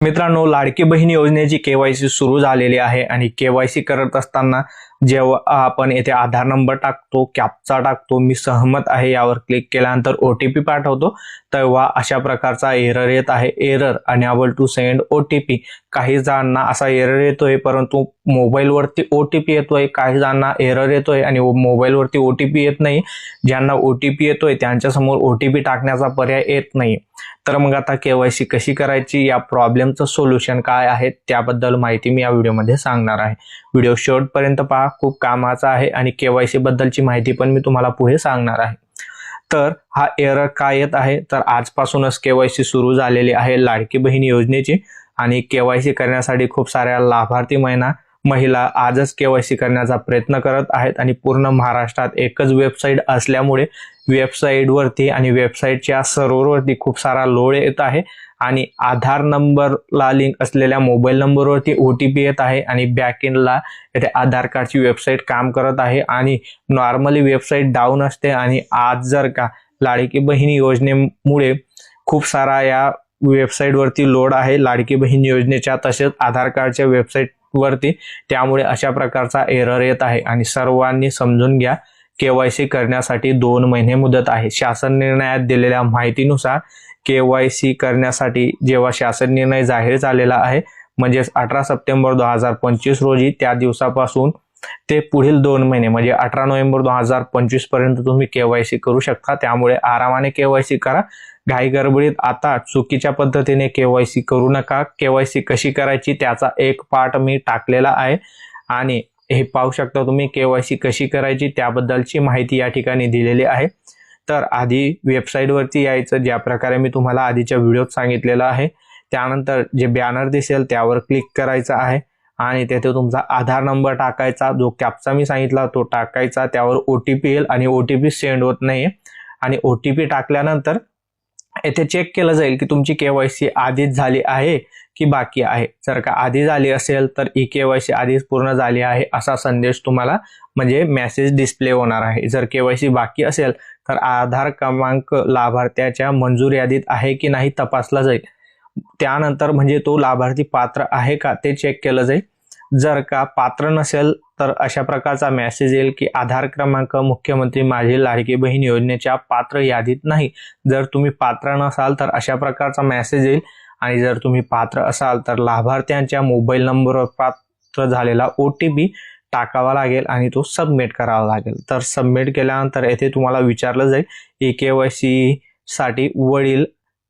मित्रांनो, लाडकी बहीण योजनेची केवायसी सुरू झालेली आहे आणि केवायसी करत असताना जेव्हा आपण येथे आधार नंबर टाकतो, कॅप्चा टाकतो, मी सहमत आहे यावर क्लिक केल्यानंतर OTP पाठवतो, तेव्हा अशा प्रकारचा एरर येत आहे. Error unable to send OTP. काही जणांना असा एरर येतोय, परंतु मोबाईलवरती OTP येतोय. काही जणांना एरर येतोय आणि मोबाईलवरती OTP येत नाही. ज्यांना OTP येतोय त्यांच्यासमोर OTP टाकण्याचा पर्याय येत नाही. तर मग आता केवायसी कशी करायची, या प्रॉब्लेमचं सोल्युशन काय आहे त्याबद्दल माहिती मी या व्हिडिओमध्ये सांगणार आहे. व्हिडिओ शेवटपर्यंत पहा, खूप कामाचा आहे आणि केवायसी बद्दलची माहिती पण मी तुम्हाला पुढे सांगणार आहे. तर हा एरर काय येत आहे, तर आजपासूनच केवायसी सुरू झालेली आहे लाडकी बहीण योजनेची आणि केवायसी करण्यासाठी खूप साऱ्या लाभार्थी महिला आजच केवायसी करण्याचा प्रयत्न करत आहेत आणि पूर्ण महाराष्ट्रात एकच वेबसाईट असल्यामुळे वेबसाईटवरती आणि वेबसाईटच्या सर्व्हरवरती खूप सारा लोड येत आहे आणि आधार नंबरला लिंक असलेल्या मोबाईल नंबरवरती OTP येत आहे आणि बॅकएंडला येथे आधार कार्डची वेबसाईट काम करत आहे आणि नॉर्मली वेबसाईट डाऊन असते. आणि आज जर का लाडकी बहीण योजनेमुळे खूप सारा या वेबसाईटवरती लोड आहे लाडकी बहीण योजनेच्या तसेच आधार कार्डच्या वेबसाईट वरती, त्यामुळे अशा प्रकारचा एरर येत आहे आणि सर्वांनी समजून घ्या. केवायसी करण्यासाठी 2 महिने मुदत आहे. शासन निर्णयात दिलेल्या माहितीनुसार केवायसी करण्यासाठी जेव्हा शासन निर्णय जाहीर झालेला आहे म्हणजेच 18 सप्टेंबर 2025 रोजी, त्या दिवसापासून ते पुढील 2 महिने म्हणजे 18 नोव्हेंबर 2025 पर्यंत तुम्ही केवायसी करू शकता. त्यामुळे आरामाने केवायसी करा. घाई गडबडीत आता चुकीच्या पद्धतीने केवायसी करू नका. केवायसी कशी करायची त्याचा एक पार्ट मी टाकलेला आहे आणि हे पाहू शकता तुम्ही केवायसी कशी करायची त्याबद्दलची माहिती या ठिकाणी दिलेली आहे. तर आधी वेबसाईटवरती यायचं, ज्या प्रकारे मी तुम्हाला आधीच्या व्हिडिओत सांगितलेलं आहे. त्यानंतर जे बॅनर दिसेल त्यावर क्लिक करायचं आहे आणि तेथे तुमचा आधार नंबर टाकायचा, जो कॅप्चा मी सांगितला तो टाकायचा. त्यावर OTP येईल आणि OTP सेंड होत नाही आणि OTP टाकल्यानंतर येथे चेक केलं जाईल की तुमची केवायसी आधीच झाली आहे की बाकी आहे. जर का आधी झाली असेल तर केवायसी आधीच पूर्ण झाली आहे असा संदेश तुम्हाला म्हणजे मेसेज डिस्प्ले होणार आहे. जर केवायसी बाकी असेल तर आधार क्रमांक लाभार्थ्याच्या मंजूर यादीत आहे की नाही तपासला जाईल. त्यानंतर म्हणजे तो लाभार्थी पात्र आहे का ते चेक केलं जाईल. जर का पात्र नसेल तर अशा प्रकारचा मेसेज येईल की आधार क्रमांक मुख्यमंत्री माझी लाडकी बहीण योजनेच्या पात्र यादीत नाही. जर तुम्ही पात्र नसाल तर अशा प्रकारचा मेसेज येईल आणि जर तुम्ही पात्र असाल तर लाभार्थ्यांच्या मोबाईल नंबरवर पात्र झालेला OTP टाकावा लागेल आणि तो सबमिट करावा लागेल. तर सबमिट केल्यानंतर येथे तुम्हाला विचारलं जाईल केवायसी साठी वडील,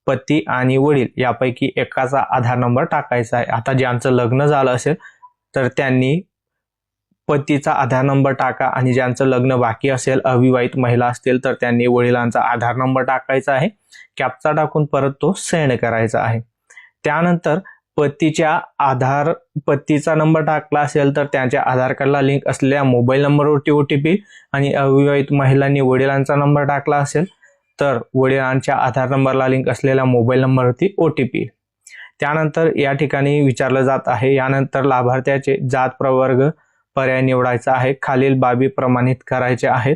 पती आणि वडील यापैकी एकाचा आधार नंबर टाकायचा आहे. आता ज्यांचं लग्न झालं असेल तर त्यांनी पतीचा आधार नंबर टाका आणि ज्यांचं लग्न बाकी असेल, अविवाहित महिला असतील तर त्यांनी वडिलांचा आधार नंबर टाकायचा आहे. कॅप्चा टाकून परत तो सेंड करायचा आहे. त्यानंतर पतीचा नंबर टाकला असेल तर त्यांच्या आधार कार्डला लिंक असलेल्या मोबाईल नंबरवरती OTP आणि अविवाहित महिलांनी वडिलांचा नंबर टाकला असेल तर वडिलांच्या आधार नंबरला लिंक असलेल्या मोबाईल नंबरवरती OTP. त्यानंतर या ठिकाणी विचारलं जात आहे, यानंतर लाभार्थ्याचे जात प्रवर्ग पर्याय निवडायचा आहे. खालील बाबी प्रमाणित करायच्या आहेत.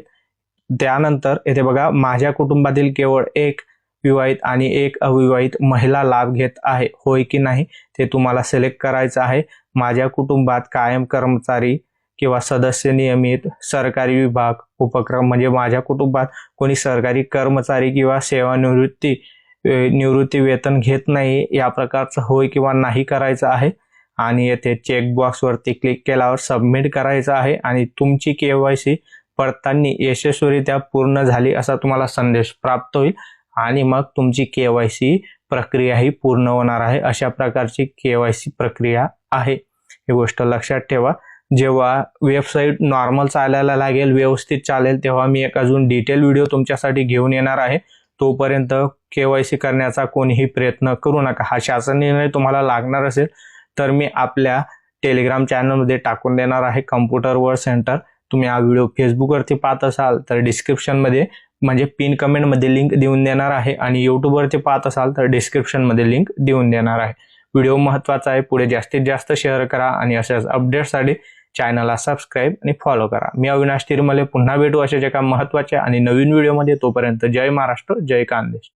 त्यानंतर येथे बघा, माझ्या कुटुंबातील केवळ एक विवाहित आणि एक अविवाहित महिला लाभ घेत आहे, होय की नाही ते तुम्हाला सिलेक्ट करायचं आहे. माझ्या कुटुंबात कायम कर्मचारी किंवा सदस्य नियमित सरकारी विभाग उपक्रम म्हणजे माझ्या कुटुंबात कोणी सरकारी कर्मचारी किंवा निवृत्ती वेतन घेत नाही, या प्रकारचं होय किंवा नाही करायचं आहे. आणि येथे चेकबॉक्सवरती क्लिक केल्यावर सबमिट करायचं आहे आणि तुमची केवायसी पडताळणी यशस्वीरित्या पूर्ण झाली असा तुम्हाला संदेश प्राप्त होईल आणि मग तुमची केवायसी प्रक्रिया ही पूर्ण होणार आहे. अशा प्रकारची केवायसी प्रक्रिया आहे, ही गोष्ट लक्षात ठेवा. जेव्हा वेबसाईट नॉर्मल चालायला लागेल, व्यवस्थित चालेल, तेव्हा मी एक अजून डिटेल व्हिडिओ तुमच्यासाठी घेऊन येणार आहे. तोपर्यंत केवायसी करण्याचा कोणीही प्रयत्न करू नका. हा शासन निर्णय तुम्हाला लागणार असेल तर मी आपल्या टेलिग्राम चॅनलमध्ये टाकून देणार आहे, कम्प्युटर वर्ल्ड सेंटर. तुम्ही हा व्हिडिओ फेसबुकवरती पाहत असाल तर डिस्क्रिप्शनमध्ये म्हणजे पिन कमेंटमध्ये लिंक देऊन देणार आहे आणि यूट्यूबवरती पाहत असाल तर डिस्क्रिप्शनमध्ये लिंक देऊन देणार आहे. व्हिडिओ महत्त्वाचा आहे, पुढे जास्तीत जास्त शेअर करा आणि अशाच अपडेट्ससाठी चॅनलला सबस्क्राईब आणि फॉलो करा. मी अविनाश तिरमले पुन्हा भेटू अशाच एका महत्त्वाच्या आणि नवीन व्हिडिओमध्ये. तोपर्यंत जय महाराष्ट्र, जय खानदेश.